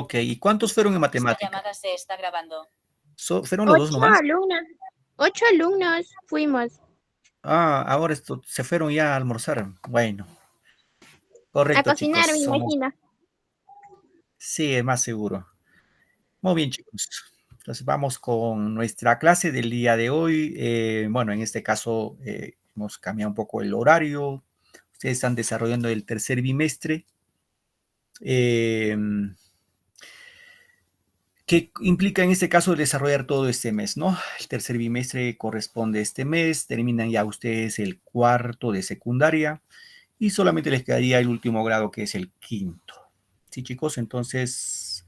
Ok, ¿y cuántos fueron en matemáticas? Esta llamada se está grabando. ¿Fueron los dos nomás? 8 alumnos fuimos. Ah, ahora se fueron ya a almorzar. Bueno, A correcto, chicos. cocinar, me imagino. Sí, es más seguro. Muy bien, chicos. Entonces vamos con nuestra clase del día de hoy. Bueno, en este caso hemos cambiado un poco el horario. Ustedes están desarrollando el tercer bimestre. ¿Qué implica en este caso desarrollar todo este mes, no? El tercer bimestre corresponde a este mes. Terminan ya ustedes el cuarto de secundaria. Y solamente les quedaría el último grado, que es el quinto. Sí, chicos, entonces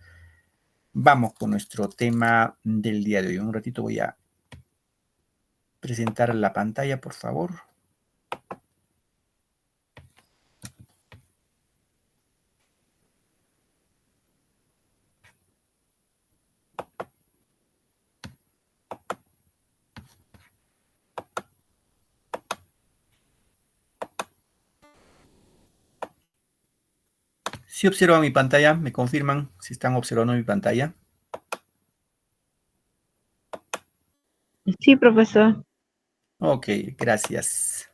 vamos con nuestro tema del día de hoy. Un ratito voy a presentar la pantalla, por favor. Si observan mi pantalla, me confirman si están observando mi pantalla. Sí, profesor. Ok, gracias.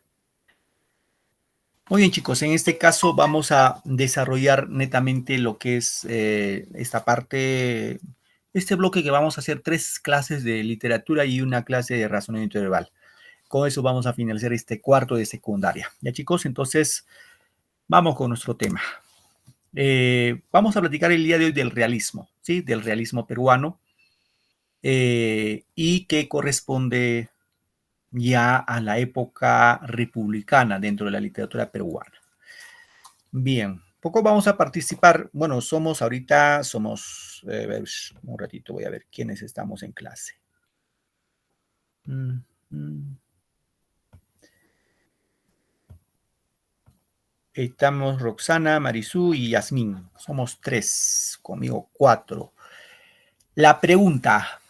Muy bien, chicos, en este caso vamos a desarrollar netamente lo que es esta parte, este bloque que vamos a hacer 3 clases de literatura y una clase de razonamiento verbal. Con eso vamos a finalizar este cuarto de secundaria. Ya, chicos, entonces vamos con nuestro tema. Vamos a platicar el día de hoy del realismo, ¿sí? Del realismo peruano y que corresponde ya a la época republicana dentro de la literatura peruana. Bien, poco vamos a participar. Bueno, somos, un ratito voy a ver quiénes estamos en clase. Estamos Roxana, Marisú y Yasmín. Somos 3, conmigo 4. La pregunta.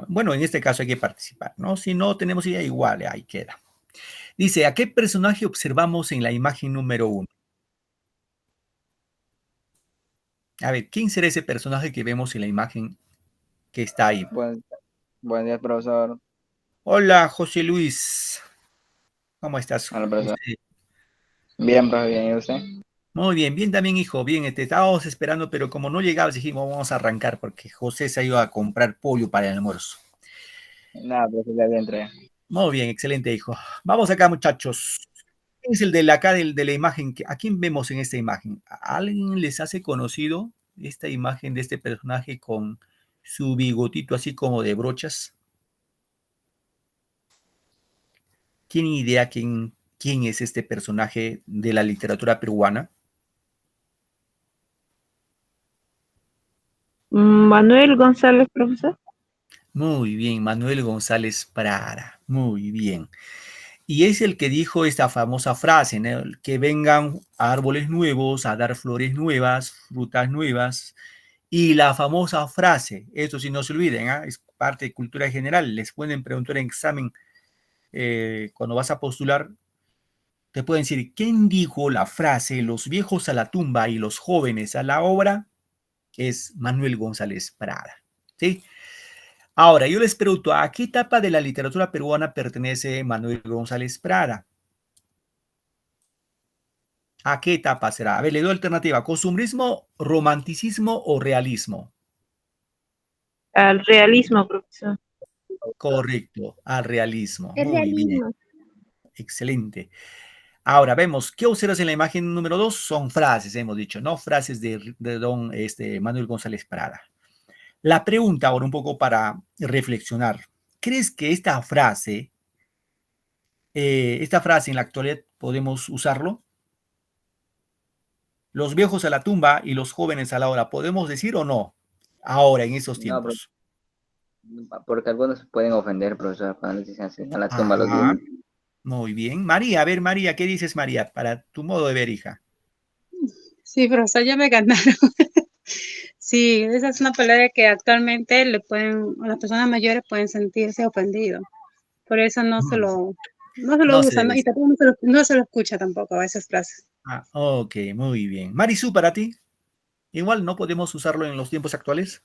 Bueno, en este caso hay que participar, ¿no? Si no tenemos idea, igual, ahí queda. Dice, ¿a qué personaje observamos en la imagen número 1? A ver, ¿quién será ese personaje que vemos en la imagen que está ahí? Buen día, profesor. Hola, José Luis. ¿Cómo estás? Hola, profesor. José? Bien, profe, bien, ¿y usted? Muy bien, bien también, hijo. Bien, te estábamos esperando, pero como no llegabas, dijimos, vamos a arrancar porque José se ha ido a comprar pollo para el almuerzo. Nada, profe, ya bien entré. Muy bien, excelente, hijo. Vamos acá, muchachos. ¿Quién es el de acá de la imagen? ¿A quién vemos en esta imagen? ¿A alguien les hace conocido esta imagen de este personaje con su bigotito así como de brochas? ¿Tienen idea quién es este personaje de la literatura peruana? Manuel González, profesor. Muy bien, Manuel González Prada. Muy bien. Y es el que dijo esta famosa frase, ¿no? Que vengan árboles nuevos a dar flores nuevas, frutas nuevas. Y la famosa frase, esto sí no se olviden, ¿eh? Es parte de cultura general, les pueden preguntar en examen cuando vas a postular, te pueden decir, ¿quién dijo la frase, los viejos a la tumba y los jóvenes a la obra? Es Manuel González Prada, ¿sí? Ahora, yo les pregunto, ¿a qué etapa de la literatura peruana pertenece Manuel González Prada? ¿A qué etapa será? A ver, le doy alternativa. ¿Costumbrismo, romanticismo o realismo? Al realismo, profesor. Correcto, al realismo. El Muy bien. realismo. Excelente. Ahora vemos, ¿qué observas en la imagen número 2? Son frases, hemos dicho, ¿no? Frases de don Manuel González Prada. La pregunta ahora un poco para reflexionar. ¿Crees que esta frase en la actualidad podemos usarlo? Los viejos a la tumba y los jóvenes a la hora, ¿podemos decir o no? Ahora, en esos No, tiempos. porque algunos se pueden ofender, profesor, cuando les dicen así, a la tumba los Ajá, viejos. muy bien. María, a ver, María, ¿qué dices, María? Para tu modo de ver, hija. Sí, profesor, ya me ganaron. Sí, esa es una palabra que actualmente las personas mayores pueden sentirse ofendidos. Por eso no se lo No se usa, ¿no? debe. Y tampoco no se lo escucha tampoco a esas frases. Ah, ok, muy bien. Marisú, para ti. Igual no podemos usarlo en los tiempos actuales.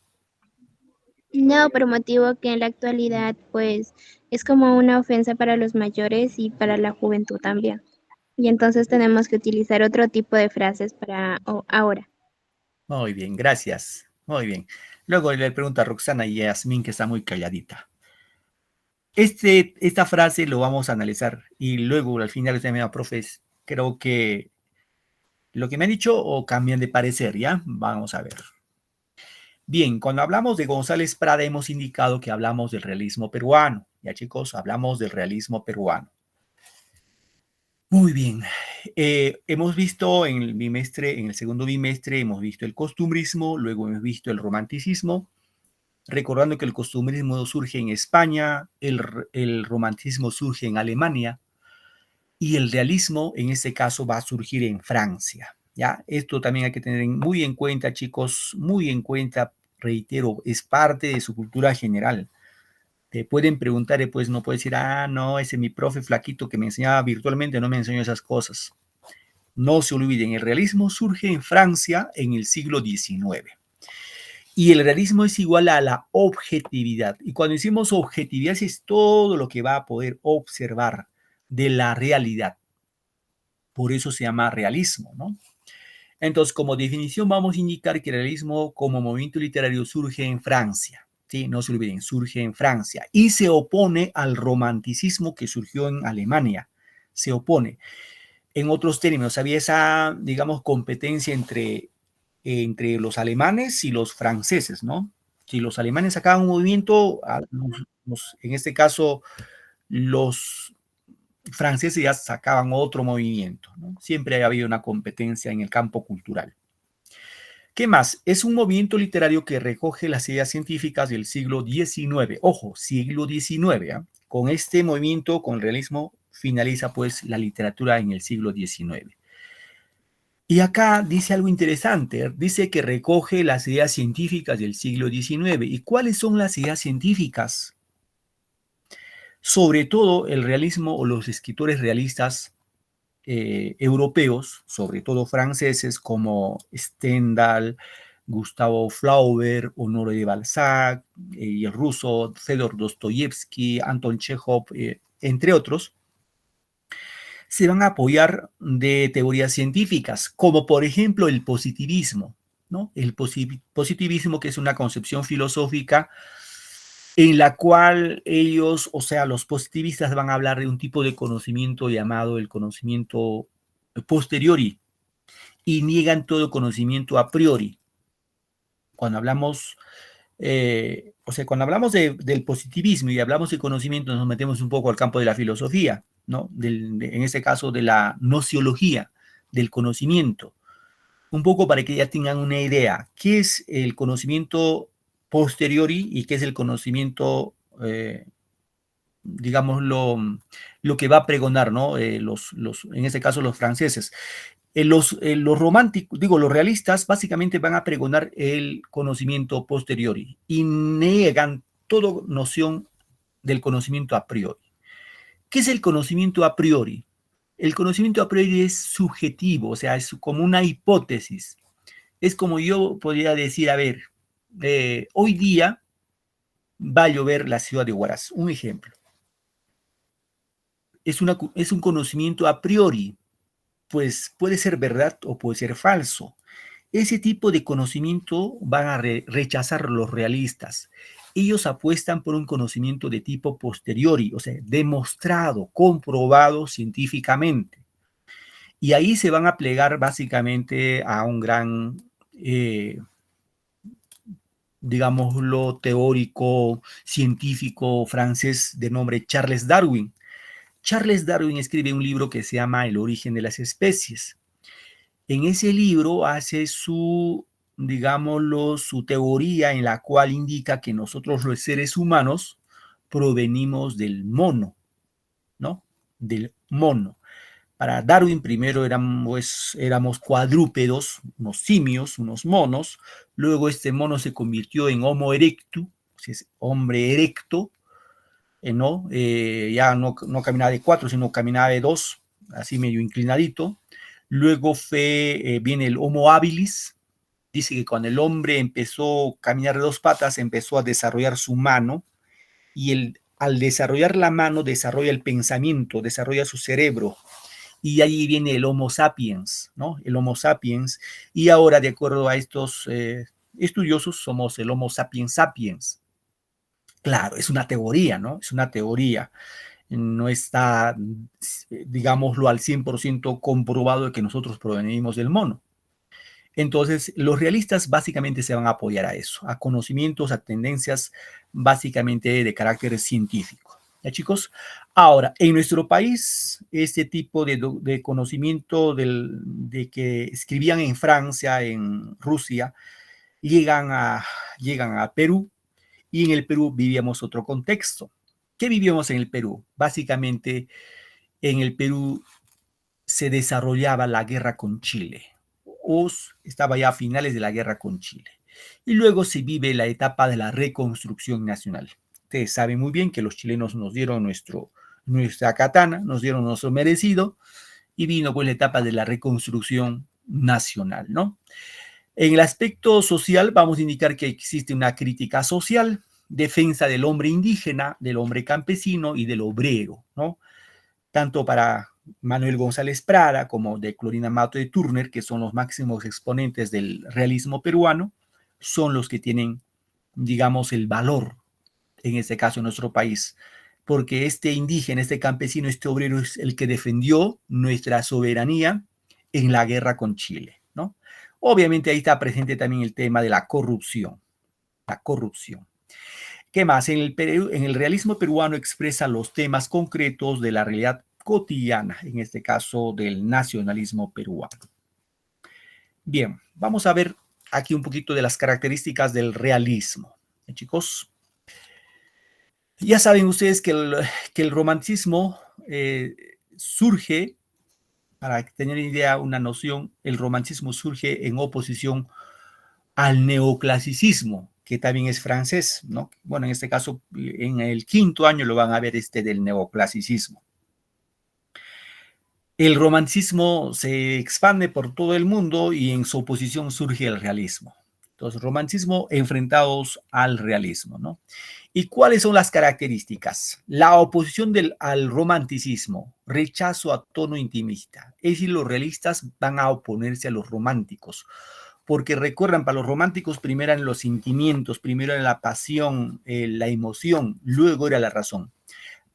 No, por motivo que en la actualidad, pues, es como una ofensa para los mayores y para la juventud también. Y entonces tenemos que utilizar otro tipo de frases para ahora. Muy bien, gracias. Muy bien. Luego le pregunto a Roxana y a Yasmín, que está muy calladita. Esta frase lo vamos a analizar y luego al final también, profes, creo que lo que me han dicho o cambian de parecer, ¿ya? Vamos a ver. Bien, cuando hablamos de González Prada hemos indicado que hablamos del realismo peruano. Ya chicos, hablamos del realismo peruano. Muy bien. Hemos visto en el bimestre, en el segundo bimestre, hemos visto el costumbrismo, luego hemos visto el romanticismo, recordando que el costumbrismo surge en España, el romanticismo surge en Alemania y el realismo en este caso va a surgir en Francia. ¿Ya? Esto también hay que tener muy en cuenta, chicos, muy en cuenta, reitero, es parte de su cultura general. Te pueden preguntar y pues no puedes decir, ah, no, ese es mi profe flaquito que me enseñaba virtualmente, no me enseñó esas cosas. No se olviden, el realismo surge en Francia en el siglo XIX. Y el realismo es igual a la objetividad. Y cuando decimos objetividad es todo lo que va a poder observar de la realidad. Por eso se llama realismo, ¿no? Entonces, como definición, vamos a indicar que el realismo como movimiento literario surge en Francia. ¿Sí? No se olviden, surge en Francia. Y se opone al romanticismo que surgió en Alemania. Se opone. En otros términos, había esa, digamos, competencia entre los alemanes y los franceses, ¿no? Si los alemanes sacaban un movimiento, en este caso, los franceses ya sacaban otro movimiento, ¿no? Siempre ha habido una competencia en el campo cultural. ¿Qué más? Es un movimiento literario que recoge las ideas científicas del siglo XIX. Ojo, siglo XIX. ¿eh? Con este movimiento, con el realismo, finaliza pues la literatura en el siglo XIX. Y acá dice algo interesante. Dice que recoge las ideas científicas del siglo XIX. ¿Y cuáles son las ideas científicas? Sobre todo el realismo o los escritores realistas europeos, sobre todo franceses como Stendhal, Gustavo Flaubert, Honoré de Balzac, y el ruso Fedor Dostoyevsky, Anton Chekhov, entre otros, se van a apoyar de teorías científicas, como por ejemplo el positivismo, ¿no? El positivismo, que es una concepción filosófica en la cual ellos, o sea, los positivistas van a hablar de un tipo de conocimiento llamado el conocimiento posteriori y niegan todo conocimiento a priori. Cuando hablamos, cuando hablamos del positivismo y hablamos de conocimiento, nos metemos un poco al campo de la filosofía, ¿no? En este caso de la nociología, del conocimiento. Un poco para que ya tengan una idea, ¿qué es el conocimiento posteriori y qué es el conocimiento, digamos, lo que va a pregonar, ¿no? En este caso los franceses. Los románticos, digo, los realistas básicamente van a pregonar el conocimiento posteriori y niegan toda noción del conocimiento a priori. ¿Qué es el conocimiento a priori? El conocimiento a priori es subjetivo, o sea, es como una hipótesis. Es como yo podría decir, a ver, hoy día va a llover la ciudad de Huaraz, un ejemplo. Es un conocimiento a priori, pues puede ser verdad o puede ser falso. Ese tipo de conocimiento van a rechazar los realistas. Ellos apuestan por un conocimiento de tipo posteriori, o sea, demostrado, comprobado científicamente. Y ahí se van a plegar básicamente a un gran, digámoslo, teórico, científico francés de nombre Charles Darwin. Charles Darwin escribe un libro que se llama El origen de las especies. En ese libro hace su, digámoslo, su teoría en la cual indica que nosotros los seres humanos provenimos del mono, ¿no? Del mono. Para Darwin primero éramos cuadrúpedos, unos simios, unos monos. Luego este mono se convirtió en Homo erectus, hombre erecto, ¿no? Ya no caminaba de 4, sino caminaba de 2, así medio inclinadito. Luego viene el Homo habilis, dice que cuando el hombre empezó a caminar de dos patas, empezó a desarrollar su mano, y al desarrollar la mano, desarrolla el pensamiento, desarrolla su cerebro, y ahí viene el Homo sapiens, ¿no? El Homo sapiens, y ahora, de acuerdo a estos estudiosos, somos el Homo sapiens sapiens. Claro, es una teoría, ¿no? Es una teoría. No está, digámoslo, al 100% comprobado de que nosotros provenimos del mono. Entonces, los realistas básicamente se van a apoyar a eso, a conocimientos, a tendencias básicamente de carácter científico. ¿Ya, chicos? Ahora, en nuestro país, este tipo de conocimiento de que escribían en Francia, en Rusia, llegan a Perú, y en el Perú vivíamos otro contexto. ¿Qué vivíamos en el Perú? Básicamente, en el Perú se desarrollaba la guerra con Chile. Estaba ya a finales de la guerra con Chile. Y luego se vive la etapa de la reconstrucción nacional. Ustedes saben muy bien que los chilenos nos dieron nuestra katana, nos dieron nuestro merecido, y vino pues la etapa de la reconstrucción nacional, ¿no? En el aspecto social vamos a indicar que existe una crítica social, defensa del hombre indígena, del hombre campesino y del obrero, ¿no? Tanto para Manuel González Prada como de Clorinda Mato de Turner, que son los máximos exponentes del realismo peruano, son los que tienen, digamos, el valor, en este caso en nuestro país, porque este indígena, este campesino, este obrero es el que defendió nuestra soberanía en la guerra con Chile, ¿no? Obviamente ahí está presente también el tema de la corrupción. La corrupción. ¿Qué más? En el realismo peruano expresa los temas concretos de la realidad cotidiana, en este caso del nacionalismo peruano. Bien, vamos a ver aquí un poquito de las características del realismo. Chicos, ya saben ustedes que el romanticismo surge, para tener una idea, una noción, el romanticismo surge en oposición al neoclasicismo, que también es francés, ¿no? Bueno, en este caso, en el 5º año lo van a ver del neoclasicismo. El romanticismo se expande por todo el mundo y en su oposición surge el realismo. Entonces, romanticismo enfrentados al realismo, ¿no? ¿Y cuáles son las características? La oposición al romanticismo, rechazo a tono intimista. Es decir, los realistas van a oponerse a los románticos, porque recuerdan, para los románticos primero eran los sentimientos, primero era la pasión, la emoción, luego era la razón.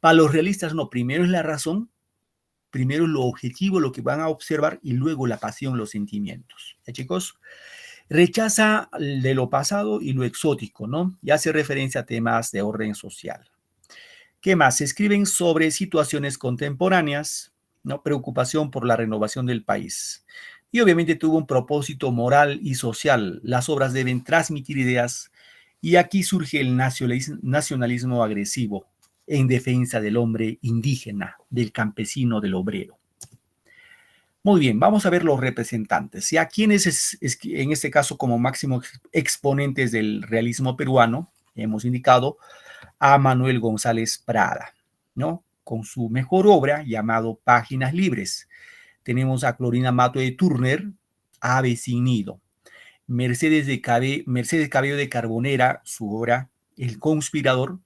Para los realistas no, primero es la razón, primero lo objetivo, lo que van a observar, y luego la pasión, los sentimientos. ¿Ya, chicos? Rechaza de lo pasado y lo exótico, ¿no? Y hace referencia a temas de orden social. ¿Qué más? Se escriben sobre situaciones contemporáneas, ¿no? Preocupación por la renovación del país. Y obviamente tuvo un propósito moral y social. Las obras deben transmitir ideas, y aquí surge el nacionalismo agresivo en defensa del hombre indígena, del campesino, del obrero. Muy bien, vamos a ver los representantes. ¿Ya? ¿Quiénes en este caso como máximos exponentes del realismo peruano? Hemos indicado a Manuel González Prada, ¿no? Con su mejor obra llamado Páginas Libres. Tenemos a Clorinda Mato de Turner, Ave sin nido. Mercedes Cabello de Carbonera, su obra El Conspirador.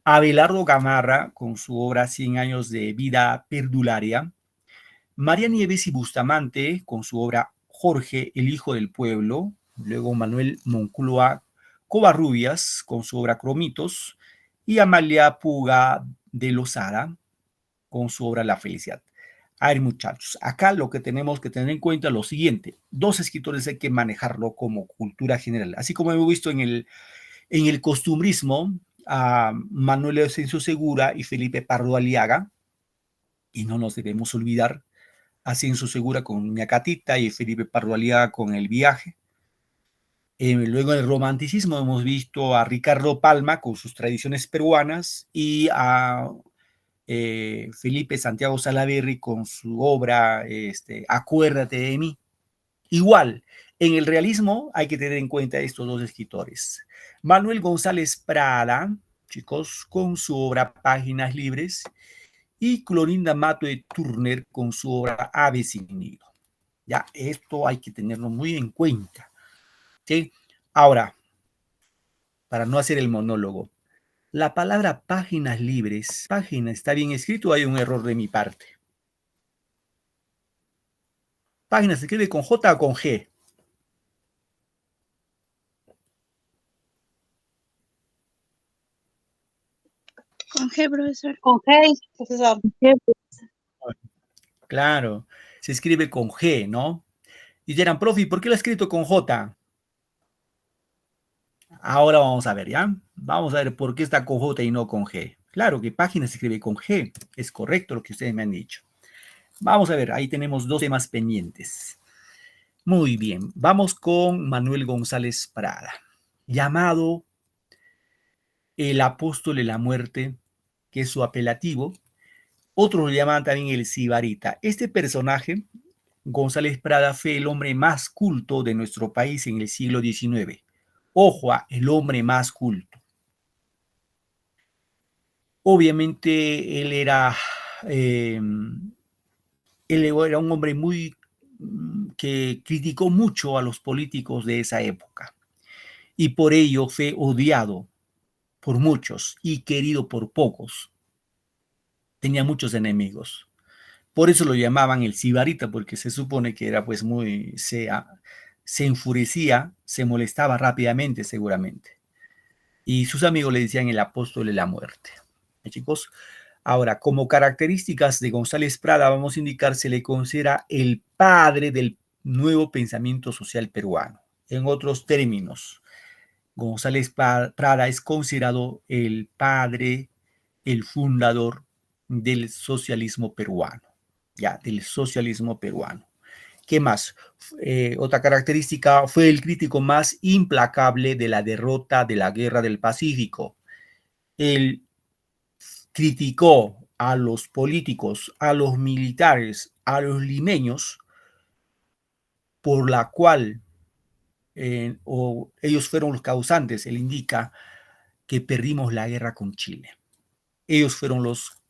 Abelardo Gamarra, con su obra 100 años de vida perdularia. María Nieves y Bustamante, con su obra Jorge, el hijo del pueblo. Luego Manuel Moncloa Covarrubias, con su obra Cromitos. Y Amalia Puga de Lozada, con su obra La felicidad. A ver, muchachos, acá lo que tenemos que tener en cuenta es lo siguiente. Dos escritores hay que manejarlo como cultura general. Así como hemos visto en el costumbrismo, a Manuel Asensio Segura y Felipe Pardo Aliaga, y no nos debemos olvidar, Asensio Segura con Ñacatita y Felipe Pardo Aliaga con El viaje. Luego en el romanticismo hemos visto a Ricardo Palma con sus tradiciones peruanas, y a Felipe Santiago Salaverry con su obra Acuérdate de mí. Igual, en el realismo hay que tener en cuenta estos dos escritores. Manuel González Prada, chicos, con su obra Páginas Libres, y Clorinda Mato de Turner con su obra Ave sin nido. Ya, esto hay que tenerlo muy en cuenta. ¿Sí? Ahora, para no hacer el monólogo, la palabra páginas libres, página, ¿está bien escrito o hay un error de mi parte? Página se escribe con J o con G. Con G, profesor. Con G, profesor. Claro, se escribe con G, ¿no? Y dirán, profe, ¿por qué lo ha escrito con J? Ahora vamos a ver, ¿ya? Vamos a ver por qué está con J y no con G. Claro que página se escribe con G. Es correcto lo que ustedes me han dicho. Vamos a ver, ahí tenemos dos temas pendientes. Muy bien, vamos con Manuel González Prada, llamado el apóstol de la muerte, que es su apelativo. Otros lo llaman también el sibarita. Este personaje, González Prada, fue el hombre más culto de nuestro país en el siglo XIX. Ojo, el hombre más culto. Obviamente eh, él era un hombre muy que criticó mucho a los políticos de esa época y por ello fue odiado por muchos y querido por pocos. Tenía muchos enemigos. Por eso lo llamaban el sibarita, porque se supone que era pues se enfurecía, se molestaba rápidamente seguramente. Y sus amigos le decían el apóstol de la muerte. Chicos, ahora, como características de González Prada, vamos a indicar, se le considera el padre del nuevo pensamiento social peruano. En otros términos, González Prada es considerado el padre, el fundador del socialismo peruano, ya, del socialismo peruano. ¿Qué más? Otra característica, fue el crítico más implacable de la derrota de la Guerra del Pacífico. Él criticó a los políticos, a los militares, a los limeños, por la cual ellos fueron los causantes. Él indica que perdimos la guerra con Chile. Ellos fueron los,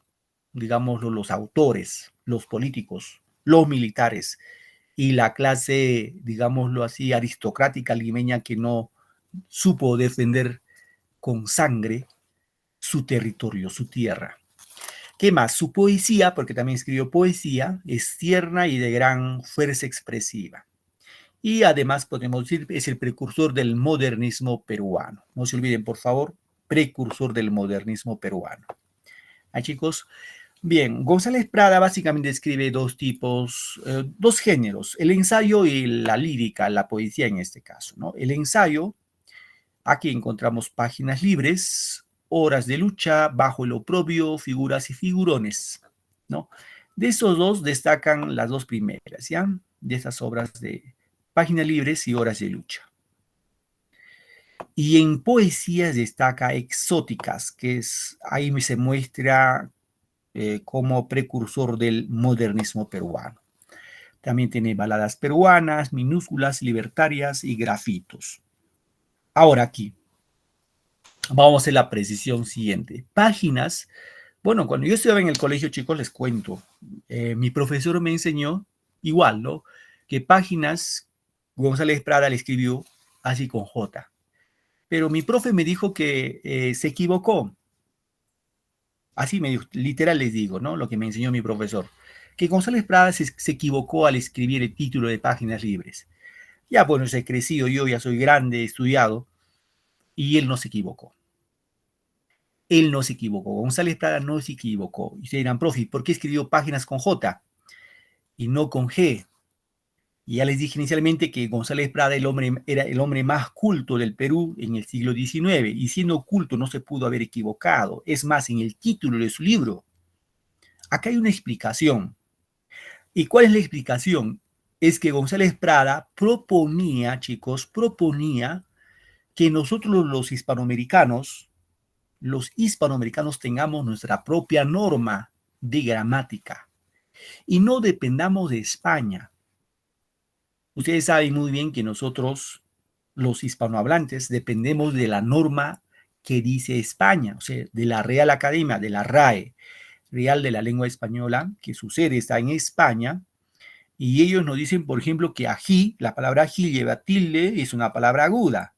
digámoslo, los autores, los políticos, los militares y la clase, digámoslo así, aristocrática limeña que no supo defender con sangre su territorio, su tierra. ¿Qué más? Su poesía, porque también escribió poesía, es tierna y de gran fuerza expresiva. Y además, podemos decir, es el precursor del modernismo peruano. No se olviden, por favor, precursor del modernismo peruano. ¿Ah, chicos? Bien, González Prada básicamente escribe dos tipos, dos géneros, el ensayo y la lírica, la poesía en este caso, ¿no? El ensayo, aquí encontramos páginas libres, horas de lucha, bajo el oprobio, figuras y figurones, ¿no? De esos dos destacan las dos primeras, ¿ya? De esas obras de páginas libres y horas de lucha. Y en poesías destaca Exóticas, que es, ahí se muestra como precursor del modernismo peruano. También tiene baladas peruanas, minúsculas, libertarias y grafitos. Ahora aquí, vamos a hacer la precisión siguiente. Páginas, bueno, cuando yo estudiaba en el colegio, chicos, les cuento, mi profesor me enseñó igual, ¿no? Que páginas, González Prada le escribió así con J. Pero mi profe me dijo que se equivocó. Así me dijo, literal les digo, ¿no? Lo que me enseñó mi profesor. Que González Prada se equivocó al escribir el título de Páginas Libres. Ya, bueno, he crecido, yo ya soy grande, estudiado, y él no se equivocó. Él no se equivocó. González Prada no se equivocó. Y ustedes dirán, profe, ¿por qué escribió páginas con J y no con G? Y ya les dije inicialmente que González Prada era el hombre más culto del Perú en el siglo XIX, y siendo culto no se pudo haber equivocado. Es más, en el título de su libro, acá hay una explicación. ¿Y cuál es la explicación? Es que González Prada proponía, chicos, proponía que nosotros los hispanoamericanos tengamos nuestra propia norma de gramática y no dependamos de España. Ustedes saben muy bien que nosotros, los hispanohablantes, dependemos de la norma que dice España, o sea, de la Real Academia, de la RAE, Real de la Lengua Española, que su sede está en España, Y ellos nos dicen, por ejemplo, que ají, la palabra ají lleva tilde, es una palabra aguda,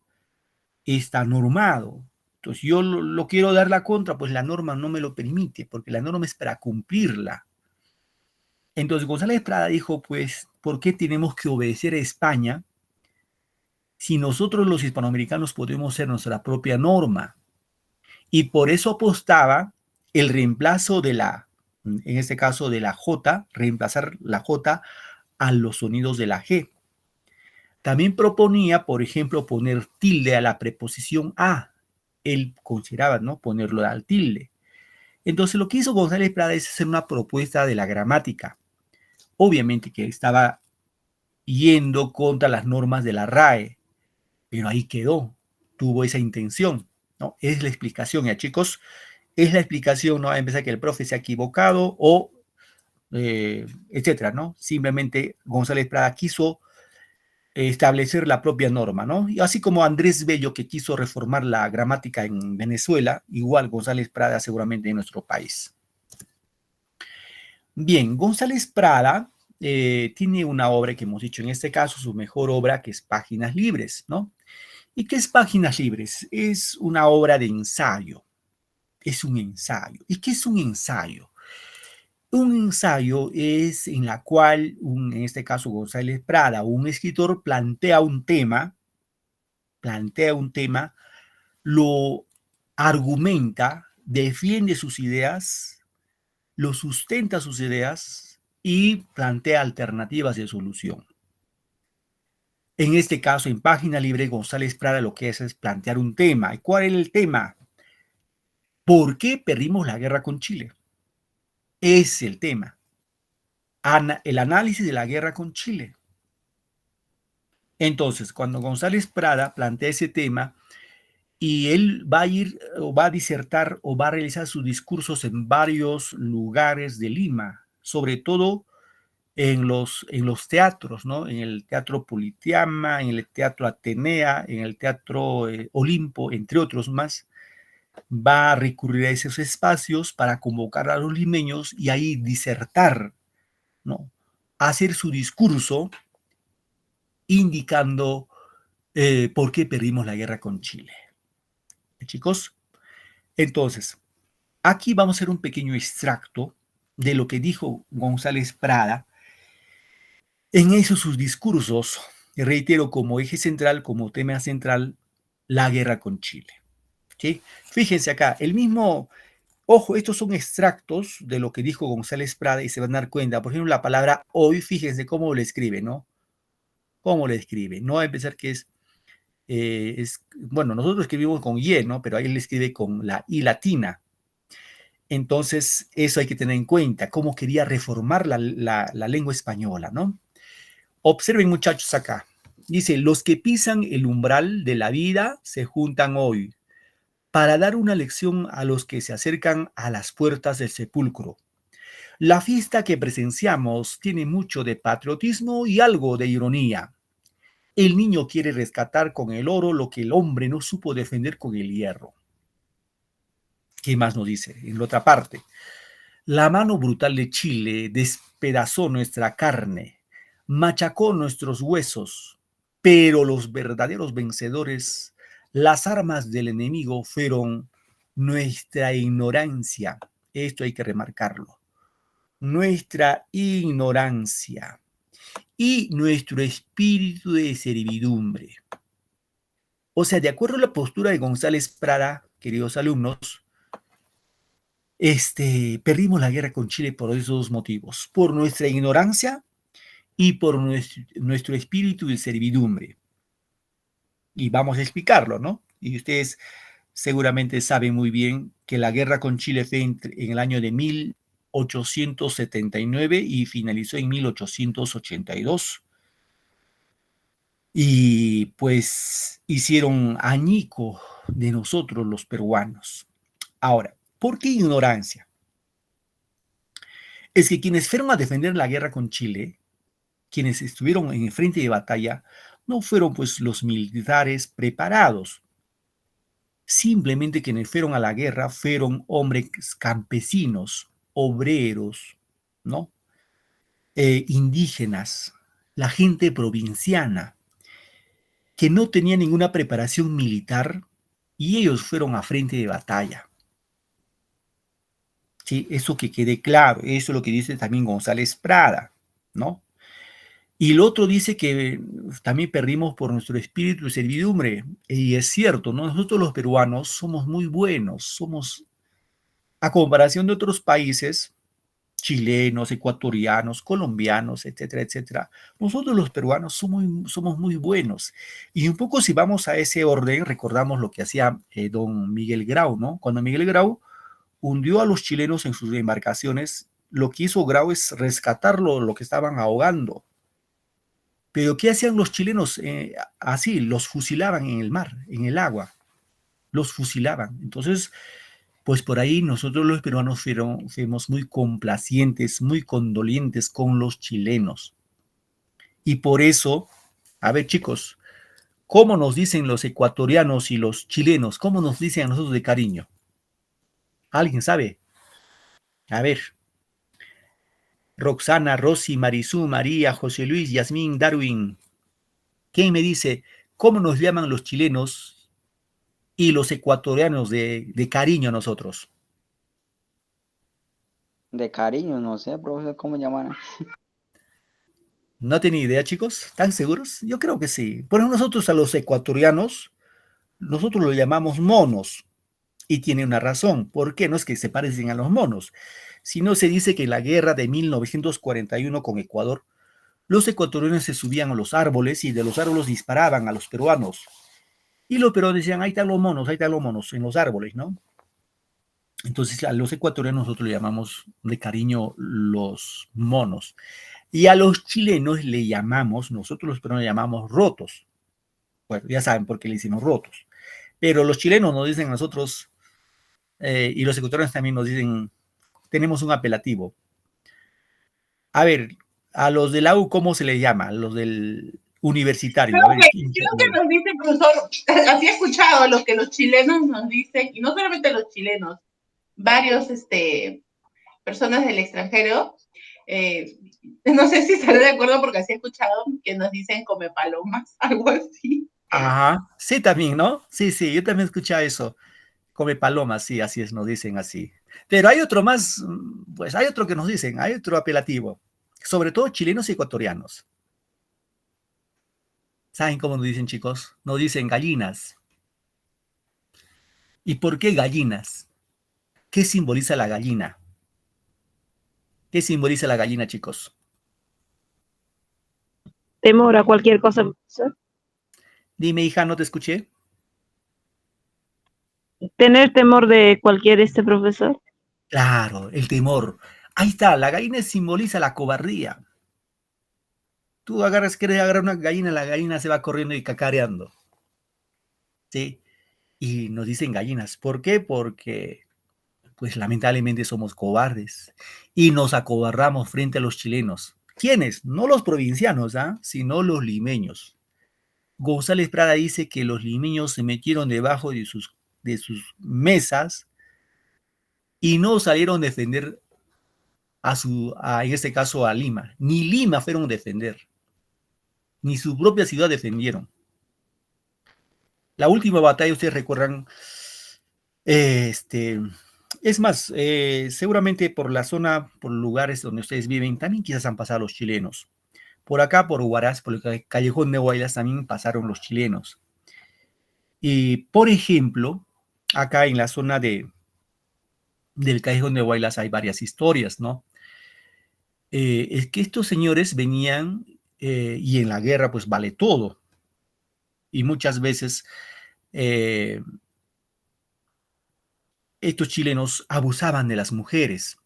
está normado. Entonces yo lo quiero dar la contra, pues la norma no me lo permite, porque la norma es para cumplirla. Entonces González Prada dijo, pues, ¿por qué tenemos que obedecer a España si nosotros los hispanoamericanos podemos ser nuestra propia norma? Y por eso apostaba el reemplazo de en este caso de la J, reemplazar la J a los sonidos de la G. También proponía, por ejemplo, poner tilde a la preposición a. Él consideraba, ¿no?, ponerlo al tilde. Entonces, lo que hizo González Prada es hacer una propuesta de la gramática. Obviamente que estaba yendo contra las normas de la RAE, pero ahí quedó, tuvo esa intención, ¿no? Es la explicación, ya chicos, es la explicación, no va a empezar que el profe se ha equivocado o etcétera, ¿no? Simplemente González Prada quiso establecer la propia norma, ¿no? Y así como Andrés Bello, que quiso reformar la gramática en Venezuela, igual González Prada seguramente en nuestro país. Bien, González Prada tiene una obra que hemos dicho en este caso, su mejor obra, que es Páginas Libres, ¿no? ¿Y qué es Páginas Libres? Es una obra de ensayo, es un ensayo. ¿Y qué es un ensayo? Un ensayo es en la cual, en este caso González Prada, un escritor plantea un tema, lo argumenta, defiende sus ideas, lo sustenta sus ideas y plantea alternativas de solución. En este caso, en Página Libre, González Prada lo que hace es plantear un tema. ¿Y cuál es el tema? ¿Por qué perdimos la guerra con Chile? Es el tema. El análisis de la guerra con Chile. Entonces, cuando González Prada plantea ese tema y él va a ir o va a disertar o va a realizar sus discursos en varios lugares de Lima, sobre todo en los teatros, ¿no? En el Teatro Politeama, en el Teatro Atenea, en el Teatro Olimpo, entre otros más, va a recurrir a esos espacios para convocar a los limeños y ahí disertar, ¿no? Hacer su discurso indicando por qué perdimos la guerra con Chile. Chicos, entonces, aquí vamos a hacer un pequeño extracto de lo que dijo González Prada en esos sus discursos, reitero, como eje central, como tema central, la guerra con Chile. ¿Sí? Fíjense acá, el mismo, ojo, estos son extractos de lo que dijo González Prada y se van a dar cuenta. Por ejemplo, la palabra hoy, fíjense cómo lo escribe, ¿no? ¿Cómo lo escribe? No va a empezar que bueno, nosotros escribimos con Y, ¿no? Pero ahí él escribe con la I latina. Entonces, eso hay que tener en cuenta, cómo quería reformar la lengua española, ¿no? Observen, muchachos, acá. Dice, los que pisan el umbral de la vida se juntan hoy para dar una lección a los que se acercan a las puertas del sepulcro. La fiesta que presenciamos tiene mucho de patriotismo y algo de ironía. El niño quiere rescatar con el oro lo que el hombre no supo defender con el hierro. ¿Qué más nos dice? En la otra parte, la mano brutal de Chile despedazó nuestra carne, machacó nuestros huesos, pero los verdaderos vencedores, las armas del enemigo fueron nuestra ignorancia. Esto hay que remarcarlo. Nuestra ignorancia y nuestro espíritu de servidumbre. O sea, de acuerdo a la postura de González Prada, queridos alumnos, perdimos la guerra con Chile por esos dos motivos, por nuestra ignorancia y por nuestro espíritu de servidumbre. Y vamos a explicarlo, ¿no? Y ustedes seguramente saben muy bien que la guerra con Chile fue en el año de 1879 y finalizó en 1882. Y pues hicieron añico de nosotros los peruanos. Ahora, ¿por qué ignorancia? Es que quienes fueron a defender la guerra con Chile, quienes estuvieron en el frente de batalla, no fueron pues los militares preparados. Simplemente quienes fueron a la guerra fueron hombres campesinos, obreros, ¿no? indígenas, la gente provinciana, que no tenía ninguna preparación militar y ellos fueron a frente de batalla. ¿Sí? Eso que quede claro, eso es lo que dice también González Prada, ¿no? Y el otro dice que también perdimos por nuestro espíritu de servidumbre, y es cierto, ¿no? Nosotros los peruanos somos muy buenos, somos, a comparación de otros países, chilenos, ecuatorianos, colombianos, etcétera, etcétera. Nosotros los peruanos somos muy buenos. Y un poco si vamos a ese orden, recordamos lo que hacía don Miguel Grau, ¿no? Cuando Miguel Grau hundió a los chilenos en sus embarcaciones, lo que hizo Grau es rescatarlo, lo que estaban ahogando. Pero ¿qué hacían los chilenos? Así, los fusilaban en el mar, en el agua, los fusilaban. Entonces, pues por ahí nosotros los peruanos fuimos muy complacientes, muy condolientes con los chilenos. Y por eso, a ver chicos, ¿cómo nos dicen los ecuatorianos y los chilenos? ¿Cómo nos dicen a nosotros de cariño? ¿Alguien sabe? A ver. Roxana, Rosy, Marisú, María, José Luis, Yasmín, Darwin. ¿Quién me dice cómo nos llaman los chilenos y los ecuatorianos de cariño a nosotros? De cariño, no sé, profesor, cómo llamarán. ¿No tienen idea, chicos? ¿Están seguros? Yo creo que sí. Por ejemplo, nosotros a los ecuatorianos, nosotros los llamamos monos. Y tiene una razón. ¿Por qué? No es que se parecen a los monos, sino se dice que en la guerra de 1941 con Ecuador, los ecuatorianos se subían a los árboles y de los árboles disparaban a los peruanos. Y los peruanos decían, ahí están los monos en los árboles, ¿no? Entonces a los ecuatorianos nosotros le llamamos de cariño los monos. Y a los chilenos le llamamos, nosotros los peruanos le llamamos rotos. Bueno, ya saben por qué le hicimos rotos. Pero los chilenos nos dicen a nosotros, y los ecuatorianos también nos dicen, tenemos un apelativo. A ver, a los de la U, ¿cómo se les llama? A los del universitario. A ver, Creo que nos dice, profesor, así he escuchado lo que los chilenos nos dicen, y no solamente los chilenos, varios personas del extranjero, no sé si estaré de acuerdo porque así he escuchado que nos dicen come palomas, algo así. Ajá, sí, también, ¿no? Sí, sí, yo también escuché eso. Come palomas, sí, así es, nos dicen así. Pero hay otro más, pues hay otro que nos dicen, hay otro apelativo, sobre todo chilenos y ecuatorianos. ¿Saben cómo nos dicen, chicos? Nos dicen gallinas. ¿Y por qué gallinas? ¿Qué simboliza la gallina? ¿Qué simboliza la gallina, chicos? Temor a cualquier cosa, profesor. Dime, hija, no te escuché. Tener temor de cualquier profesor. Claro, el temor. Ahí está, la gallina simboliza la cobardía. Tú quieres agarrar una gallina, la gallina se va corriendo y cacareando. ¿Sí? Y nos dicen gallinas. ¿Por qué? Porque, pues lamentablemente somos cobardes y nos acobardamos frente a los chilenos. ¿Quiénes? No los provincianos, sino los limeños. González Prada dice que los limeños se metieron debajo de sus mesas y no salieron a defender en este caso a Lima. Ni Lima fueron a defender, ni su propia ciudad defendieron. La última batalla, ustedes recuerdan, es más, seguramente por la zona, por lugares donde ustedes viven, también quizás han pasado los chilenos. Por acá, por Huaraz, por el Callejón de Huaylas, también pasaron los chilenos. Y, por ejemplo, acá en la zona del Callejón de Huaylas hay varias historias, ¿no? Es que estos señores venían y en la guerra pues vale todo. Y muchas veces estos chilenos abusaban de las mujeres.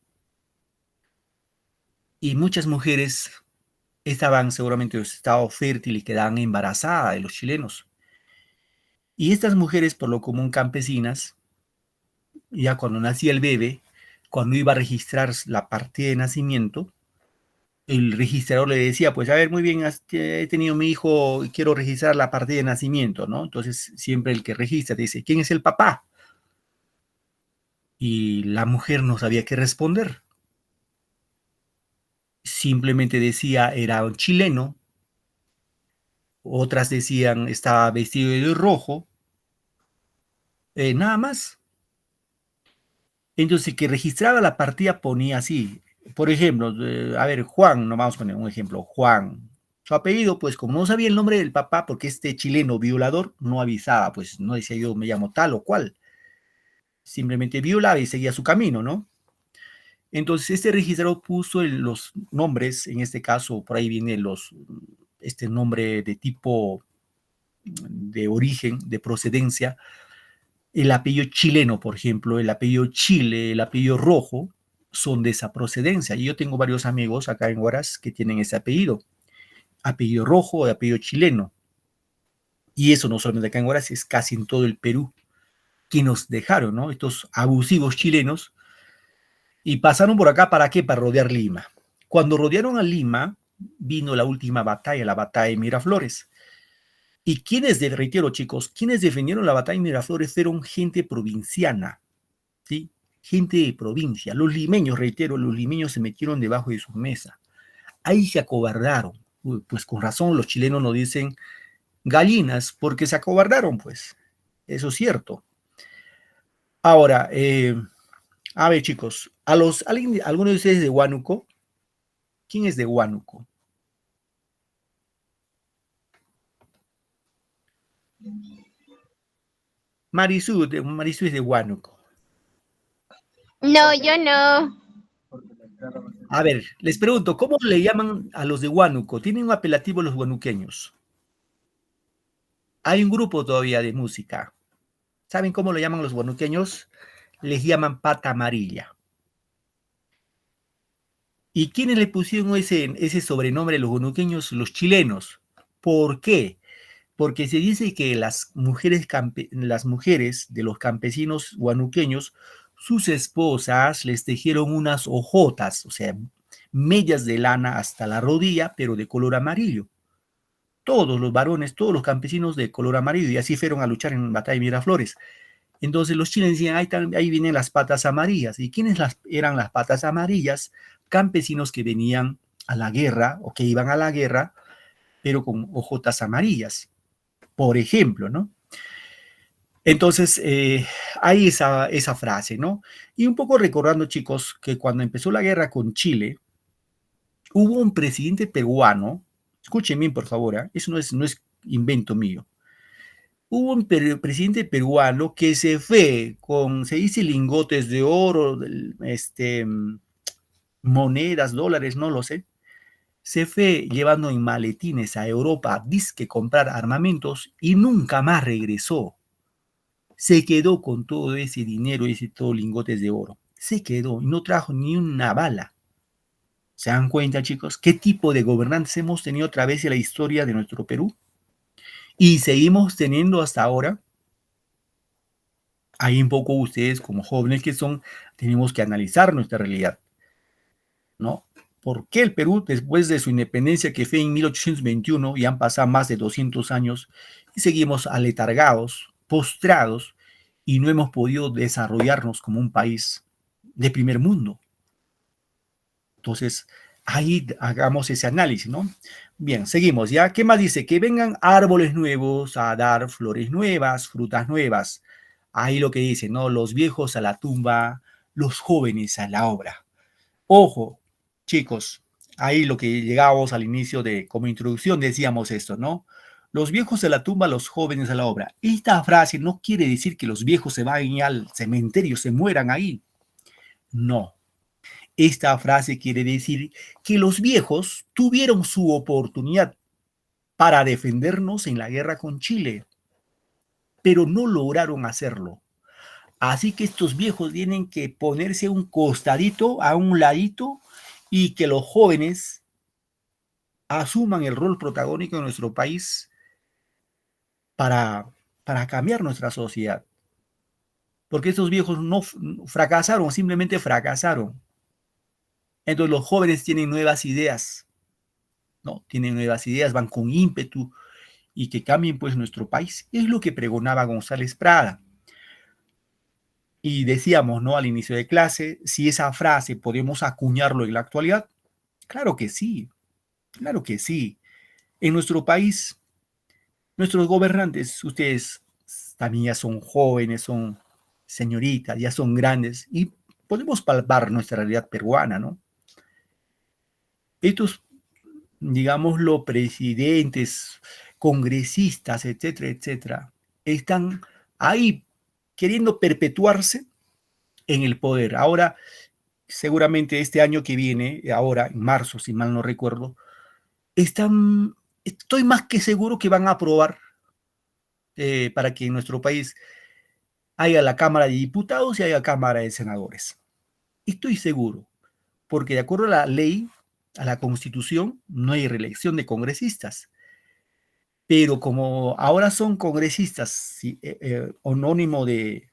Y muchas mujeres estaban seguramente en estado fértil y quedaban embarazadas de los chilenos. Y estas mujeres, por lo común campesinas, ya cuando nacía el bebé, cuando iba a registrar la partida de nacimiento, el registrador le decía, pues a ver, muy bien, he tenido mi hijo y quiero registrar la partida de nacimiento, ¿no? Entonces siempre el que registra te dice, ¿quién es el papá? Y la mujer no sabía qué responder. simplemente decía era un chileno, otras decían estaba vestido de rojo, nada más. Entonces, el que registraba la partida ponía así, por ejemplo, a ver, Juan, no vamos a poner un ejemplo, Juan. Su apellido, pues como no sabía el nombre del papá, porque este chileno violador no avisaba, pues no decía yo me llamo tal o cual, simplemente violaba y seguía su camino, ¿no? Entonces, este registrador puso los nombres, en este caso, por ahí viene este nombre de tipo de origen, de procedencia, el apellido chileno, por ejemplo, el apellido Chile, el apellido Rojo, son de esa procedencia. Y yo tengo varios amigos acá en Huaraz que tienen ese apellido Rojo, apellido chileno. Y eso no solamente acá en Huaraz, es casi en todo el Perú, que nos dejaron, ¿no? Estos abusivos chilenos, y pasaron por acá, ¿para qué? Para rodear Lima. Cuando rodearon a Lima, vino la última batalla, la batalla de Miraflores. Y quienes, reitero chicos, quienes defendieron la batalla de Miraflores fueron gente provinciana, ¿sí? Gente de provincia. Los limeños, reitero, los limeños se metieron debajo de su mesa. Ahí se acobardaron. Pues con razón los chilenos nos dicen gallinas, porque se acobardaron, pues. Eso es cierto. Ahora, a ver chicos, ¿alguno de ustedes de Huánuco? ¿Quién es de Huánuco? Marisú es de Huánuco. No, yo no. A ver, les pregunto, ¿cómo le llaman a los de Huánuco? ¿Tienen un apelativo los huanuqueños? Hay un grupo todavía de música. ¿Saben cómo lo llaman los huanuqueños? Les llaman pata amarilla. ¿Y quiénes le pusieron ese sobrenombre a los huanuqueños? Los chilenos. ¿Por qué? Porque se dice que las mujeres de los campesinos huanuqueños, sus esposas les tejieron unas hojotas, o sea, medias de lana hasta la rodilla, pero de color amarillo. Todos los varones, todos los campesinos de color amarillo, y así fueron a luchar en Batalla de Miraflores. Entonces los chilenos decían, ahí vienen las patas amarillas. ¿Y quiénes eran las patas amarillas? Campesinos que venían a la guerra o que iban a la guerra, pero con hojotas amarillas, por ejemplo, ¿no? Entonces, hay esa frase, ¿no? Y un poco recordando, chicos, que cuando empezó la guerra con Chile, hubo un presidente peruano, escuchen bien, por favor, eso no es invento mío. Hubo un presidente peruano que se fue con, se dice, lingotes de oro, monedas, dólares, no lo sé. Se fue llevando en maletines a Europa, disque comprar armamentos, y nunca más regresó. Se quedó con todo ese dinero, todos lingotes de oro. Se quedó y no trajo ni una bala. ¿Se dan cuenta, chicos? ¿Qué tipo de gobernantes hemos tenido a través de la historia de nuestro Perú? Y seguimos teniendo hasta ahora. Ahí un poco ustedes, como jóvenes que son, tenemos que analizar nuestra realidad, ¿no? ¿Por qué el Perú, después de su independencia, que fue en 1821, y han pasado más de 200 años, y seguimos aletargados, postrados, y no hemos podido desarrollarnos como un país de primer mundo? Entonces, ahí hagamos ese análisis, ¿no? Bien, seguimos, ¿ya? ¿Qué más dice? Que vengan árboles nuevos a dar flores nuevas, frutas nuevas. Ahí lo que dice, ¿no? Los viejos a la tumba, los jóvenes a la obra. Ojo, chicos, ahí lo que llegábamos al inicio como introducción decíamos esto, ¿no? Los viejos a la tumba, los jóvenes a la obra. Esta frase no quiere decir que los viejos se vayan al cementerio, se mueran ahí. No. Esta frase quiere decir que los viejos tuvieron su oportunidad para defendernos en la guerra con Chile, pero no lograron hacerlo. Así que estos viejos tienen que ponerse a un costadito, a un ladito, y que los jóvenes asuman el rol protagónico de nuestro país para cambiar nuestra sociedad. Porque estos viejos no fracasaron, simplemente fracasaron. Entonces los jóvenes tienen nuevas ideas, ¿no? Tienen nuevas ideas, van con ímpetu y que cambien pues nuestro país. Es lo que pregonaba González Prada. Y decíamos, ¿no? Al inicio de clase, si esa frase podemos acuñarlo en la actualidad, Claro que sí, claro que sí. En nuestro país, nuestros gobernantes, ustedes también ya son jóvenes, son señoritas, ya son grandes y podemos palpar nuestra realidad peruana, ¿no? Estos, digámoslo, presidentes, congresistas, etcétera, etcétera, están ahí queriendo perpetuarse en el poder. Ahora, seguramente este año que viene, ahora en marzo, si mal no recuerdo, estoy más que seguro que van a aprobar para que en nuestro país haya la Cámara de Diputados y haya Cámara de Senadores. Estoy seguro, porque de acuerdo a la ley, a la Constitución, no hay reelección de congresistas. Pero como ahora son congresistas anónimo de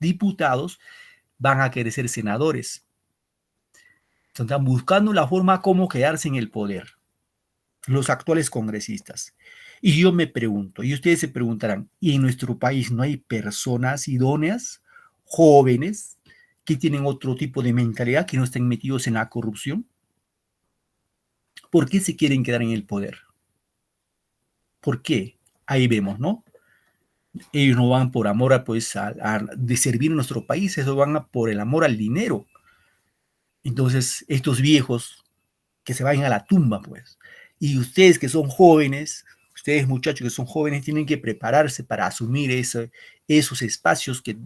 diputados, van a querer ser senadores. Están buscando la forma como quedarse en el poder, los actuales congresistas. Y yo me pregunto, y ustedes se preguntarán, ¿y en nuestro país no hay personas idóneas, jóvenes, que tienen otro tipo de mentalidad, que no estén metidos en la corrupción? ¿Por qué se quieren quedar en el poder? ¿Por qué? Ahí vemos, ¿no? Ellos no van por amor de servir a nuestro país, ellos van por el amor al dinero. Entonces, estos viejos que se vayan a la tumba, pues. Y ustedes que son jóvenes, ustedes muchachos que son jóvenes, tienen que prepararse para asumir esos espacios que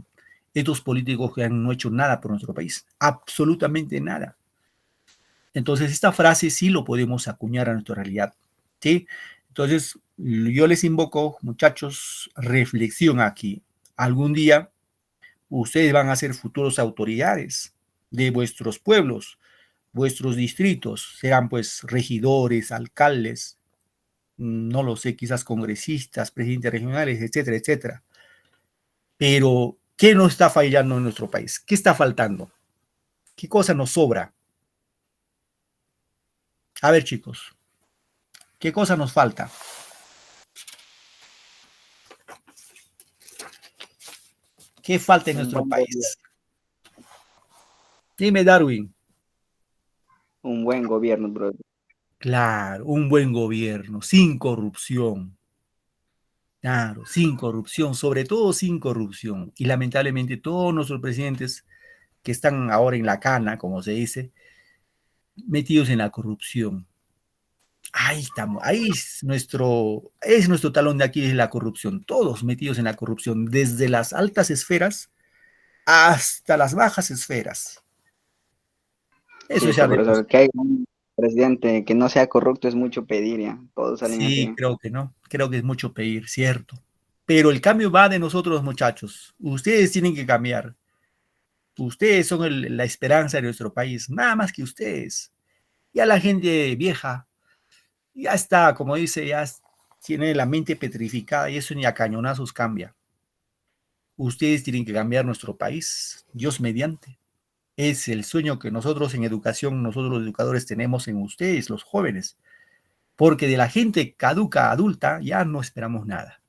estos políticos que no hecho nada por nuestro país, absolutamente nada. Entonces, esta frase sí lo podemos acuñar a nuestra realidad, ¿sí? Entonces, yo les invoco, muchachos, reflexión aquí. Algún día ustedes van a ser futuros autoridades de vuestros pueblos, vuestros distritos, serán pues regidores, alcaldes, no lo sé, quizás congresistas, presidentes regionales, etcétera, etcétera. Pero, ¿qué nos está fallando en nuestro país? ¿Qué está faltando? ¿Qué cosa nos sobra? A ver, chicos, ¿qué cosa nos falta? ¿Qué falta en Un nuestro buen gobierno, país? Dime, Darwin. un buen gobierno, bro. Claro, un buen gobierno, sin corrupción. Claro, sin corrupción, sobre todo sin corrupción. Y lamentablemente todos nuestros presidentes que están ahora en la cana, como se dice, metidos en la corrupción. Ahí estamos, es nuestro talón de aquí, es la corrupción. Todos metidos en la corrupción, desde las altas esferas hasta las bajas esferas. Eso Cierto, ya profesor, vemos. que hay un presidente que no sea corrupto es mucho pedir, ya. Todos salen Sí, así. creo que no. Creo que es mucho pedir, cierto. Pero el cambio va de nosotros, muchachos. Ustedes tienen que cambiar. Ustedes son la esperanza de nuestro país, nada más que ustedes. Ya la gente vieja, ya está, como dice, tiene la mente petrificada y eso ni a cañonazos cambia. Ustedes tienen que cambiar nuestro país, Dios mediante. Es el sueño que nosotros en educación, nosotros los educadores tenemos en ustedes, los jóvenes, porque de la gente caduca, adulta, ya no esperamos nada.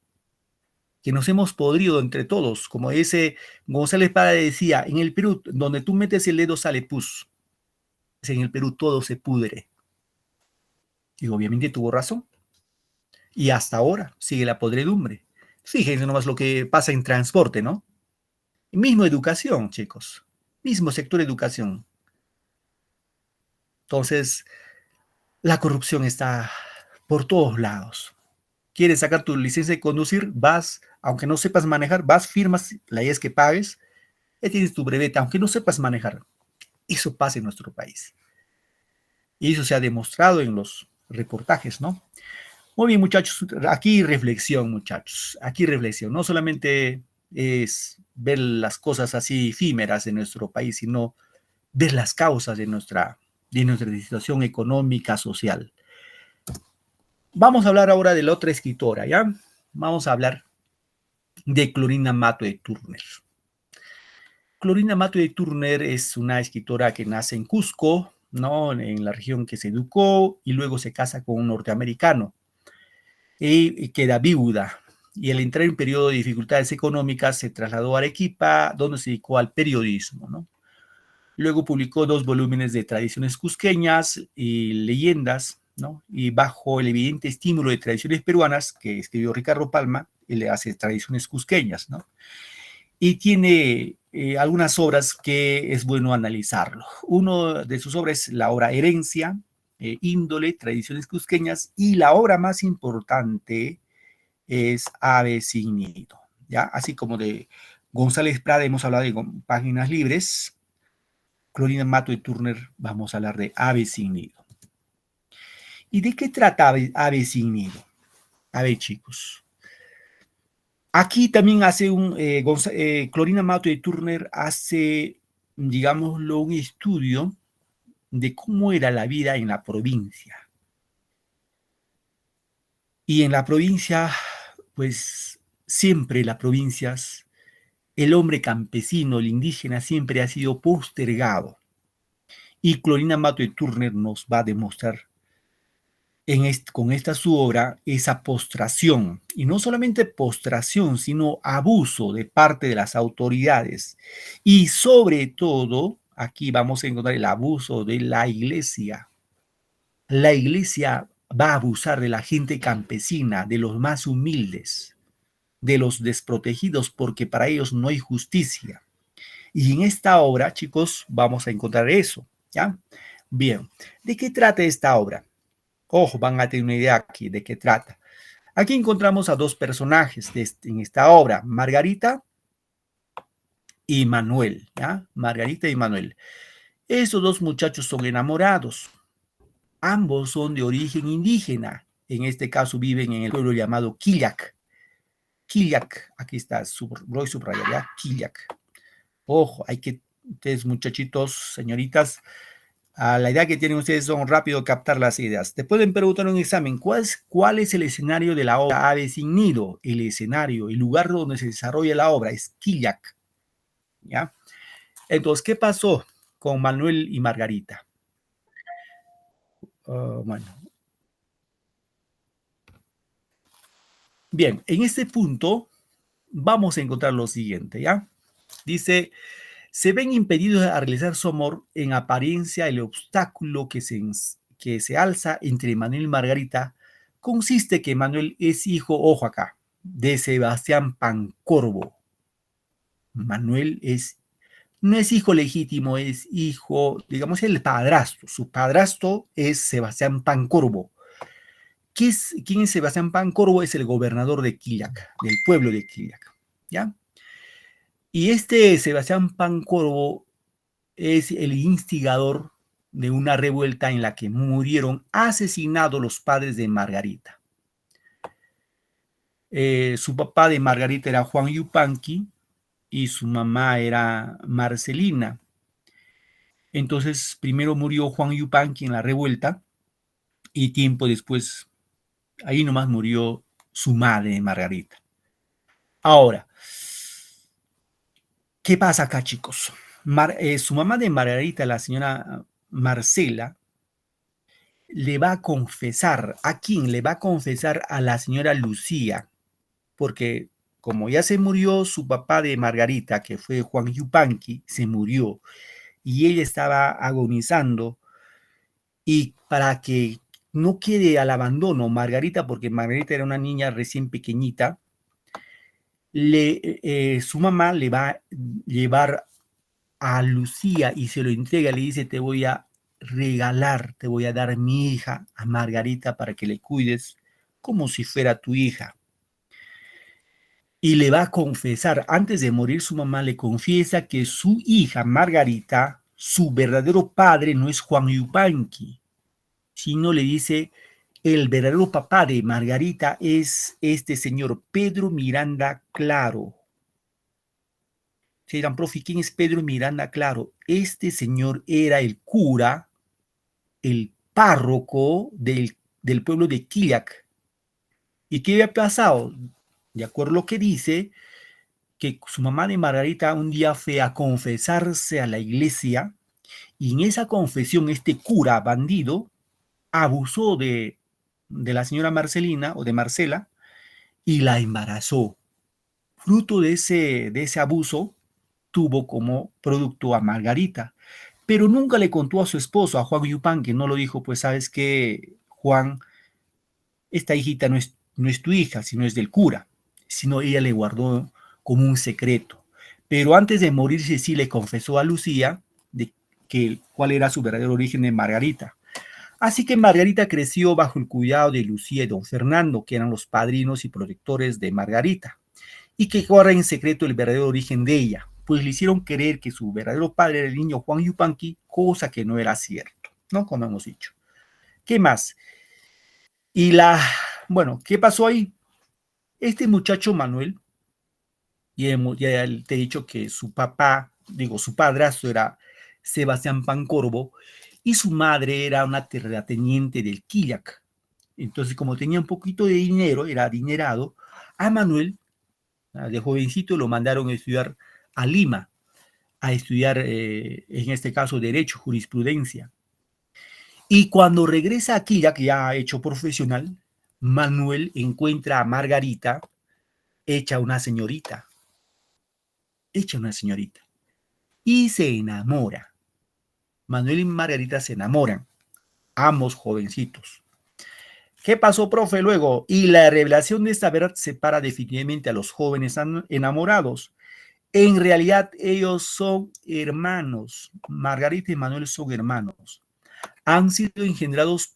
Que nos hemos podrido entre todos, como ese González Parra decía, en el Perú, donde tú metes el dedo sale pus. En el Perú todo se pudre. Y obviamente tuvo razón. Y hasta ahora sigue la podredumbre. Fíjense nomás lo que pasa en transporte, ¿no? Mismo educación, chicos. Mismo sector educación. Entonces, la corrupción está por todos lados. Quieres sacar tu licencia de conducir, vas, aunque no sepas manejar, vas, firmas, la idea es que pagues, ya tienes tu brevete, aunque no sepas manejar. Eso pasa en nuestro país. Y eso se ha demostrado en los reportajes, ¿no? Muy bien, muchachos, aquí reflexión, muchachos, aquí reflexión. No solamente es ver las cosas así efímeras en nuestro país, sino ver las causas de nuestra situación económica, social. Vamos a hablar ahora de la otra escritora, ¿ya? Vamos a hablar de Clorinda Matto de Turner. Clorinda Matto de Turner es una escritora que nace en Cusco, ¿no? En la región que se educó y luego se casa con un norteamericano y queda viuda. Y al entrar en un periodo de dificultades económicas se trasladó a Arequipa, donde se dedicó al periodismo, ¿no? Luego publicó 2 volúmenes de tradiciones cusqueñas y leyendas, ¿no? Y bajo el evidente estímulo de tradiciones peruanas que escribió Ricardo Palma, él le hace tradiciones cusqueñas, ¿no? Y tiene algunas obras que es bueno analizarlo. Uno de sus obras es la obra Herencia, Índole, Tradiciones Cusqueñas, y la obra más importante es Ave sin nido, ¿ya? Así como de González Prada hemos hablado de Páginas Libres, Clorina Mato de Turner vamos a hablar de Ave sin nido. ¿Y de qué trata Ave sin nido? A ver, chicos. Aquí también hace Clorina Mato de Turner hace, digámoslo, un estudio de cómo era la vida en la provincia. Y en la provincia, pues siempre las provincias, el hombre campesino, el indígena, siempre ha sido postergado. Y Clorina Mato de Turner nos va a demostrar con esta su obra esa postración, y no solamente postración, sino abuso de parte de las autoridades, y sobre todo, aquí vamos a encontrar el abuso de la iglesia. La iglesia va a abusar de la gente campesina, de los más humildes, de los desprotegidos, porque para ellos no hay justicia. Y en esta obra, chicos, vamos a encontrar eso, ¿ya? Bien, ¿de qué trata esta obra? Ojo, van a tener una idea aquí de qué trata. Aquí encontramos a 2 personajes en esta obra, Margarita y Manuel, ¿ya? Margarita y Manuel. Esos 2 muchachos son enamorados. Ambos son de origen indígena. En este caso viven en el pueblo llamado Quillac. Quillac, aquí está, voy a subrayar, ¿ya? Quillac. Ojo, hay que, ustedes muchachitos, señoritas, a la idea que tienen ustedes son rápido captar las ideas. Te pueden preguntar en un examen, ¿cuál es el escenario de la obra Ave sin nido? El escenario, el lugar donde se desarrolla la obra es Quillac, ¿ya? Entonces, ¿qué pasó con Manuel y Margarita? Bueno. Bien, en este punto vamos a encontrar lo siguiente, ¿ya? Dice, se ven impedidos a realizar su amor, en apariencia el obstáculo que se alza entre Manuel y Margarita consiste que Manuel es hijo, ojo acá, de Sebastián Pancorbo. Manuel no es hijo legítimo, es hijo, digamos, el padrastro. Su padrastro es Sebastián Pancorbo. ¿Quién es Sebastián Pancorbo? Es el gobernador de Quillac, del pueblo de Quillac, ¿ya? Y este Sebastián Pancorbo es el instigador de una revuelta en la que murieron asesinados los padres de Margarita. Su papá de Margarita era Juan Yupanqui y su mamá era Marcelina. Entonces, primero murió Juan Yupanqui en la revuelta y tiempo después, ahí nomás murió su madre, Margarita. Ahora, ¿qué pasa acá, chicos? Su mamá de Margarita, la señora Marcela, le va a confesar. ¿A quién? Le va a confesar a la señora Lucía, porque como ya se murió su papá de Margarita, que fue Juan Yupanqui, se murió, y ella estaba agonizando, y para que no quede al abandono Margarita, porque Margarita era una niña recién pequeñita, su mamá le va a llevar a Lucía y se lo entrega, le dice, te voy a regalar, te voy a dar mi hija a Margarita para que le cuides como si fuera tu hija. Y le va a confesar, antes de morir su mamá le confiesa que su hija Margarita, su verdadero padre no es Juan Yupanqui, sino le dice, el verdadero papá de Margarita es este señor Pedro Miranda Claro. Se dirán, profe, ¿quién es Pedro Miranda Claro? Este señor era el cura, el párroco del pueblo de Quillac. ¿Y qué había pasado? De acuerdo a lo que dice, que su mamá de Margarita un día fue a confesarse a la iglesia y en esa confesión este cura bandido abusó de la señora Marcelina o de Marcela y la embarazó. Fruto de ese abuso, tuvo como producto a Margarita, pero nunca le contó a su esposo, a Juan Yupanqui, no lo dijo, pues sabes que Juan, esta hijita no es tu hija, sino es del cura, sino ella le guardó como un secreto. Pero antes de morirse sí le confesó a Lucía de que cuál era su verdadero origen de Margarita. Así que Margarita creció bajo el cuidado de Lucía y don Fernando, que eran los padrinos y protectores de Margarita, y que guarda en secreto el verdadero origen de ella, pues le hicieron creer que su verdadero padre era el niño Juan Yupanqui, cosa que no era cierto, ¿no? Como hemos dicho. ¿Qué más? Y bueno, ¿qué pasó ahí? Este muchacho Manuel, ya te he dicho que su papá, digo, su padrastro era Sebastián Pancorbo, y su madre era una terrateniente del Quillac. Entonces, como tenía un poquito de dinero, era adinerado, a Manuel, de jovencito, lo mandaron a estudiar a Lima, a estudiar, en este caso, Derecho, Jurisprudencia. Y cuando regresa aquí, ya hecho profesional, Manuel encuentra a Margarita hecha una señorita, y se enamora. Manuel y Margarita se enamoran, ambos jovencitos. ¿Qué pasó, profe, luego? Y la revelación de esta verdad separa definitivamente a los jóvenes enamorados. En realidad, ellos son hermanos. Margarita y Manuel son hermanos. Han sido engendrados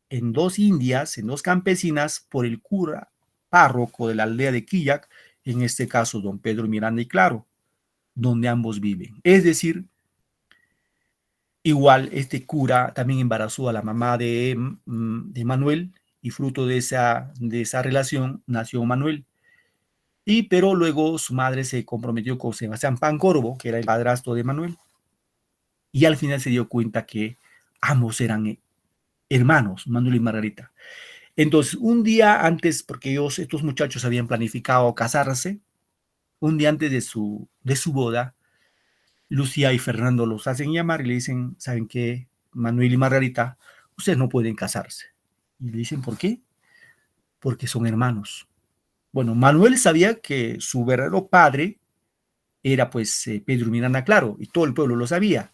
en dos indias, en dos campesinas, por el cura párroco de la aldea de Quillac, en este caso, don Pedro Miranda y Claro, donde ambos viven. Es decir, igual este cura también embarazó a la mamá de Manuel, y fruto de esa relación nació Manuel. Pero luego su madre se comprometió con Sebastián Pancorbo, que era el padrastro de Manuel, y al final se dio cuenta que ambos eran hermanos, Manuel y Margarita. Entonces, un día antes, porque estos muchachos habían planificado casarse, un día antes de su boda, Lucía y Fernando los hacen llamar y le dicen, ¿saben qué? Manuel y Margarita, ustedes no pueden casarse. Y le dicen, ¿por qué? Porque son hermanos. Bueno, Manuel sabía que su verdadero padre era pues Pedro Miranda Claro, y todo el pueblo lo sabía.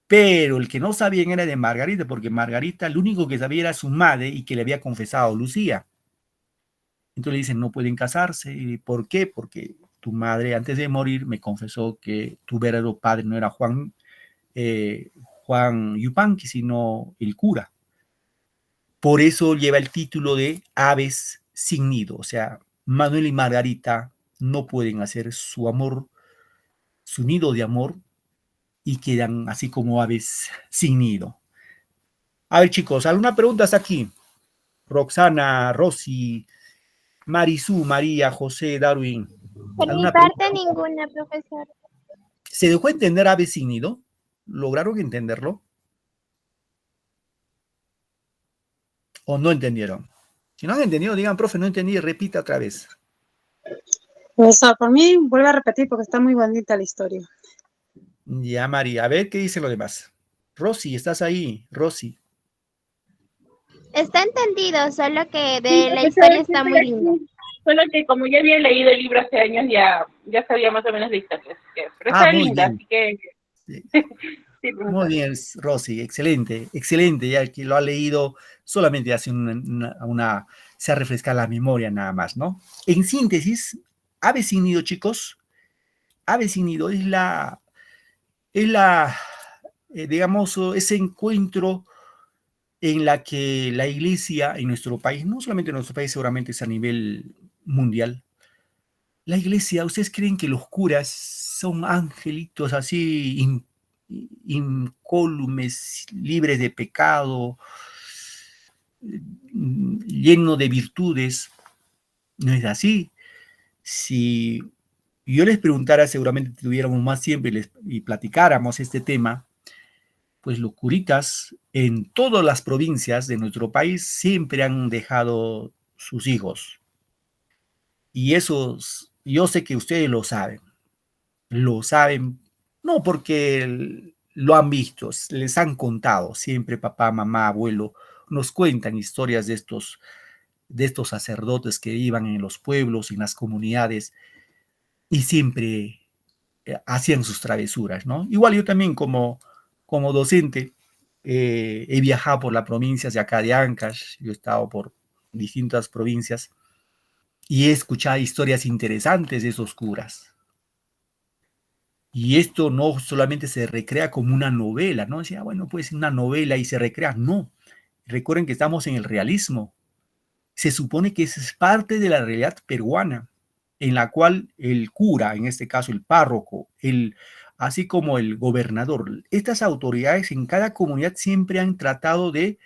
Pero el que no sabía era de Margarita, porque Margarita, lo único que sabía era su madre y que le había confesado Lucía. Entonces le dicen, no pueden casarse. ¿Y por qué? Porque tu madre antes de morir me confesó que tu verdadero padre no era Juan Yupanqui, sino el cura. Por eso lleva el título de Aves sin nido. O sea, Manuel y Margarita no pueden hacer su amor, su nido de amor, y quedan así como aves sin nido. A ver, chicos, ¿alguna pregunta hasta aquí? Roxana, Rosy, Marisú, María, José, Darwin. Por mi parte, ninguna, profesor. ¿Se dejó entender aves sin nido? ¿Lograron entenderlo? ¿O no entendieron? Si no han entendido, digan, profe, no entendí, repita otra vez. Profesor, por mí, vuelve a repetir porque está muy bonita la historia. Ya, María, a ver qué dice lo demás. Rosy, ¿estás ahí? Rosy. Está entendido, solo que la historia está muy linda. Solo que como ya había leído el libro hace años, ya sabía más o menos la historia. Pero está linda, bien. así que... Sí. Sí, muy bien, Rosy, excelente, excelente. Ya que lo ha leído, solamente hace se ha refrescado la memoria nada más, ¿no? En síntesis, ave sin nido, chicos, ave sin nido es digamos, ese encuentro en la que la iglesia en nuestro país, no solamente en nuestro país, seguramente es a nivel mundial, la iglesia, ¿ustedes creen que los curas son angelitos así incólumes, libres de pecado, llenos de virtudes? No es así. Si yo les preguntara, seguramente tuviéramos más tiempo y platicáramos este tema, pues los curitas en todas las provincias de nuestro país siempre han dejado sus hijos. Y eso, yo sé que ustedes lo saben no porque lo han visto, les han contado, siempre papá, mamá, abuelo, nos cuentan historias de estos sacerdotes que iban en los pueblos, en las comunidades, y siempre hacían sus travesuras, ¿no? Igual yo también como docente he viajado por las provincias de acá de Ancash, yo he estado por distintas provincias y he escuchado historias interesantes de esos curas. Y esto no solamente se recrea como una novela, ¿no? Decía, bueno, pues una novela y se recrea. No, recuerden que estamos en el realismo. Se supone que esa es parte de la realidad peruana, en la cual el cura, en este caso el párroco, así como el gobernador, estas autoridades en cada comunidad siempre han tratado de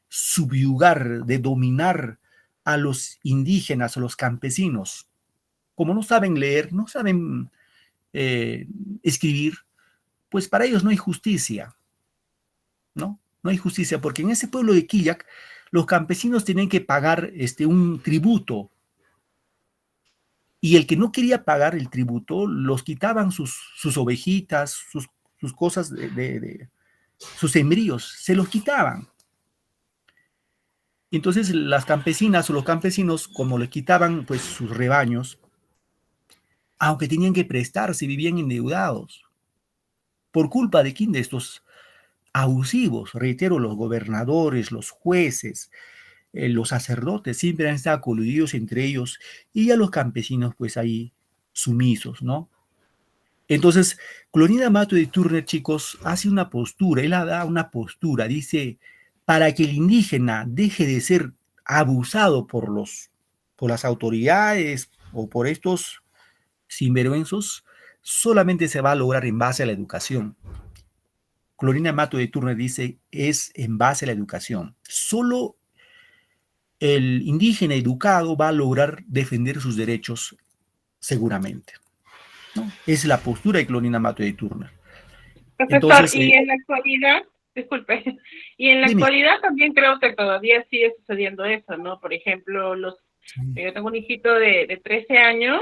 subyugar, de dominar a los indígenas, a los campesinos. Como no saben leer, no saben escribir, pues para ellos no hay justicia, ¿no? No hay justicia, porque en ese pueblo de Quillac los campesinos tenían que pagar un tributo, y el que no quería pagar el tributo, los quitaban sus ovejitas, sus cosas, sus sembríos, se los quitaban. Entonces las campesinas o los campesinos, como le quitaban pues sus rebaños, aunque tenían que prestarse, vivían endeudados. ¿Por culpa de quién? De estos abusivos, reitero, los gobernadores, los jueces, los sacerdotes siempre han estado coludidos entre ellos y a los campesinos pues ahí sumisos, ¿no? Entonces, Clorinda Mato de Turner, chicos, hace una postura, él da una postura, dice, para que el indígena deje de ser abusado por las autoridades o por estos sinvergüenzos, solamente se va a lograr en base a la educación. Clorinda Mato de Turner dice, es en base a la educación. Solo el indígena educado va a lograr defender sus derechos seguramente, ¿no? Es la postura de Clorinda Mato de Turner. Profesor, Entonces, y en la actualidad, disculpe, y en la dime. actualidad también creo que todavía sigue sucediendo eso, ¿no? Por ejemplo, yo tengo un hijito de 13 años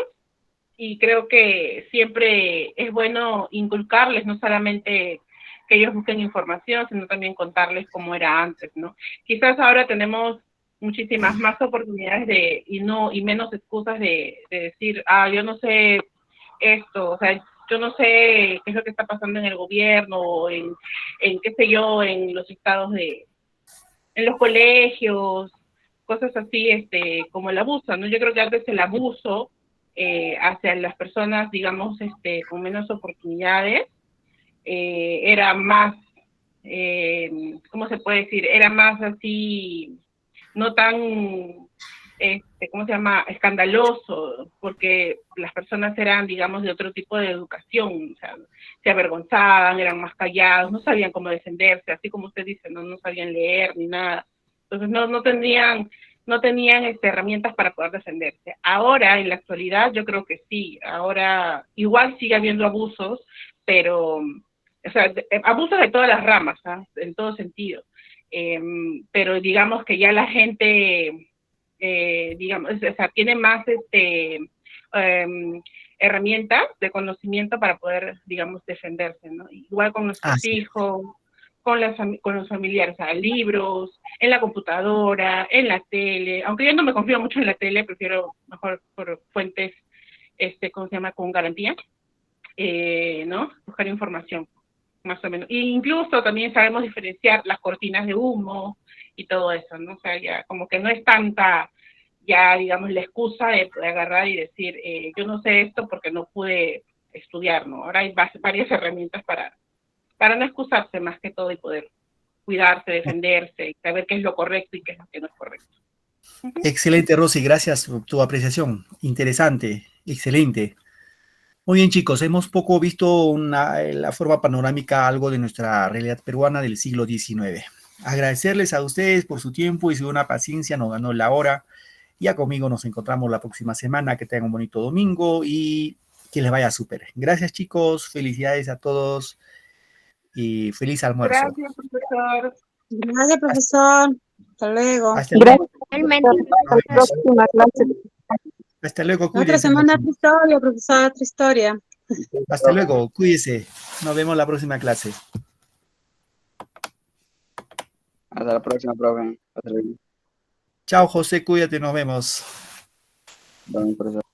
y creo que siempre es bueno inculcarles, no solamente que ellos busquen información, sino también contarles cómo era antes, ¿no? Quizás ahora tenemos muchísimas más oportunidades y menos excusas de decir, yo no sé esto, o sea, yo no sé qué es lo que está pasando en el gobierno, o en qué sé yo, en los estados en los colegios, cosas así, como el abuso, ¿no? Yo creo que antes el abuso hacia las personas, digamos, con menos oportunidades, era más, ¿cómo se puede decir? Era más así, no tan, ¿cómo se llama? Escandaloso, porque las personas eran, digamos, de otro tipo de educación, o sea, se avergonzaban, eran más callados, no sabían cómo defenderse, así como usted dice, no sabían leer ni nada. Entonces no tenían herramientas para poder defenderse. Ahora, en la actualidad, yo creo que sí. Ahora, igual sigue habiendo abusos, pero, o sea, abusos de todas las ramas, ¿eh? En todo sentido. Pero digamos que ya la gente, digamos, o sea, tiene más herramientas de conocimiento para poder, digamos, defenderse, ¿no? Igual con nuestros hijos, con los familiares, o sea, libros, en la computadora, en la tele, aunque yo no me confío mucho en la tele, prefiero mejor por fuentes, ¿cómo se llama?, con garantía, ¿no? Buscar información, más o menos. E incluso también sabemos diferenciar las cortinas de humo y todo eso, ¿no? O sea, ya como que no es tanta, ya, digamos, la excusa de agarrar y decir, yo no sé esto porque no pude estudiar, ¿no? Ahora hay varias herramientas para no excusarse más que todo y poder cuidarse, defenderse, y saber qué es lo correcto y qué es lo que no es correcto. Excelente, Rosy, gracias por tu apreciación. Interesante, excelente. Muy bien, chicos, hemos poco visto la forma panorámica, algo de nuestra realidad peruana del siglo XIX. Agradecerles a ustedes por su tiempo y su buena paciencia, nos ganó la hora. Ya conmigo nos encontramos la próxima semana, que tengan un bonito domingo y que les vaya súper. Gracias, chicos, felicidades a todos y feliz almuerzo. Gracias, profesor. Gracias, profesor. Hasta luego. Hasta luego. Hasta la próxima clase. Hasta luego, Otra cuídense. semana otra historia, profesor, otra historia. Hasta luego, cuídense. Nos vemos la próxima clase. Hasta la próxima, profe. Hasta luego. Chao, José, cuídate, nos vemos. Bueno, profesor.